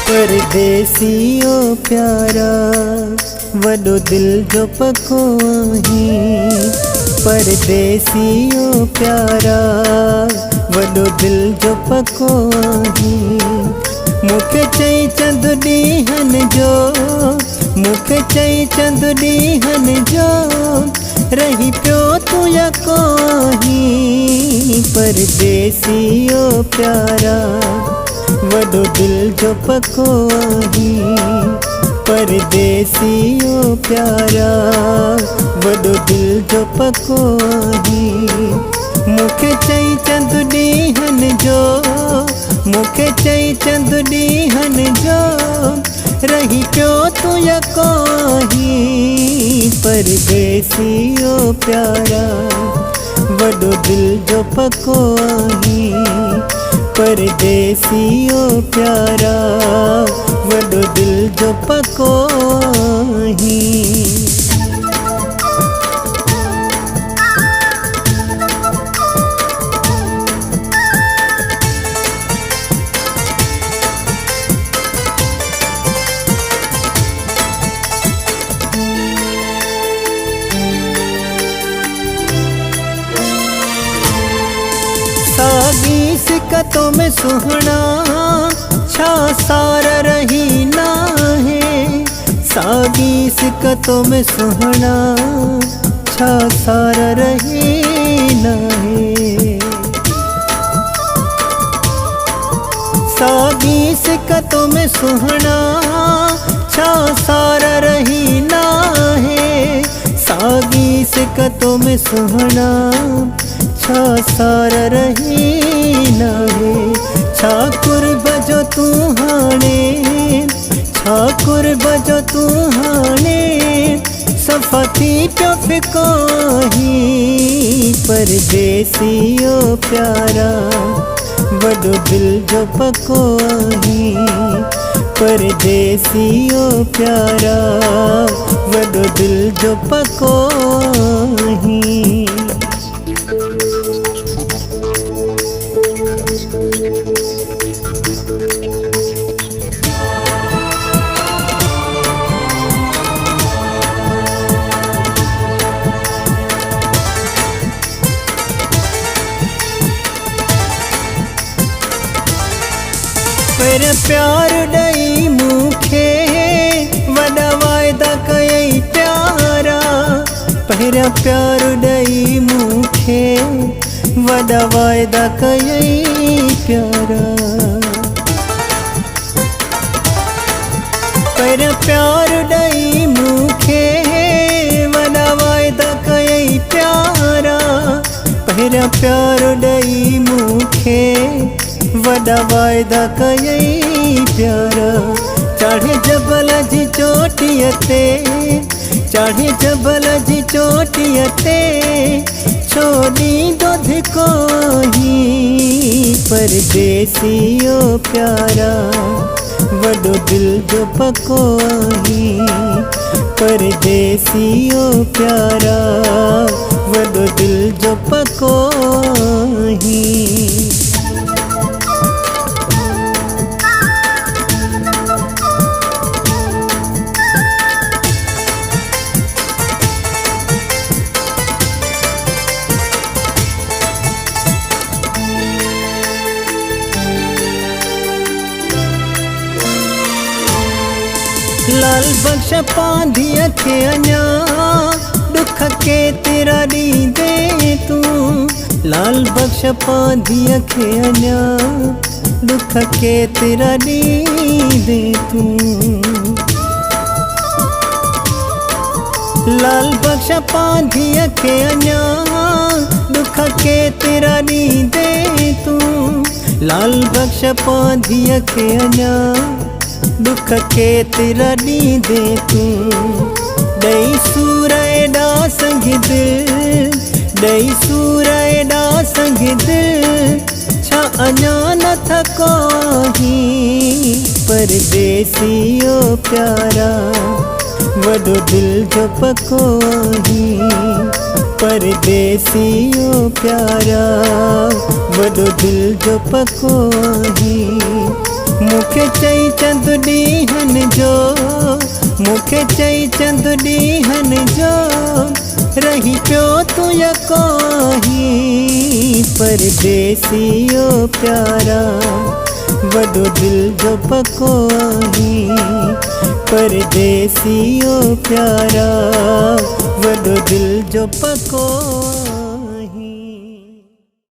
परदेसियो प्यारा वॾो दिल जो पको आहीं। परदेसियो प्यारा वॾो दिल जो पको आहीं। मूंखे चई चंद ॾींहंनि जो, मूंखे चई चंद ॾींहंनि जो, रही पियो तूं यको आहीं। परदेसियो प्यारा वॾो दिल जो पको आहीं। परदेसियो प्यारा वॾो दिल जो पको आहीं। मूंखे चई चंद ॾींहंनि जो, मूंखे चई चंद ॾींहंनि जो, रही पियो तूं यको आहीं। परदेसियो प्यारा वॾो दिल जो पको आहीं। परदेसियो प्यारा वॾो दिल जो पको आहीं। सागी सिकतों में सुहना छा सार रही ना है। सागी सिकतों में सुहना छा सार रही ना है। सागी सिकतों में सुहना छा सार रही ना है। सागी सिकतों में सुहना छा सार रही ना है। छा कुर्बजो तू हाणे, छा कुर्बजो तू हाणे, सफ़ा थी पियो फिको आहीं। परदेसियो प्यारा वॾो दिल जो पको आहीं। परदेसियो प्यारा वॾो दिल जो पको आहीं। पर प्यार ॾई मूंखे वॾा वाइदा कयई प्यारा। पहिरियां प्यार ॾई मूंखे वॾा वाइदा कयई प्यारा। पहिरियां प्यार ॾई मूंखे वॾा वाइदा कयई प्यारा। पहिरियां प्यार ॾई मूंखे वॾा वाइदा कयई प्यारा। चढ़े जबल जी चोटीअ ते, चढ़े जबल जी चोटीअ ते, छो ॾींदो धिको आहीं। परदेसियो प्यारा वॾो दिल जो पको आहीं। परदेसियो प्यारा वॾो दिल जो पको आहीं। लाल बख्श पांधिया खे अञा दुख के तेरा ॾींदे तूं। लाल बख्श पांधिया खे अञा दुख के तेरा ॾींदे तूं। लाल बख्श पांधिया खे अञा दुख के तेरा ॾींदे तूं। लाल बख्श पांधिया खे अञा दुख के तेरा ॾींदे तूं। ॾई सूर एॾा संग दिल, ॾई सूर एॾा संग दिल छा अञा न थकोही। परदेसियो प्यारा वॾो दिल जो पकोही। परदेसियो प्यारा वॾो दिल जो पकोही। मूंखे चई चंद ॾींहंनि जो, मूंखे चई चंद ॾींहंनि जो, रही पियो तूं यकोही। परदेसियो प्यारा वॾो दिल जो पकोही। परदेसियो प्यारा वॾो दिल जो पकोही।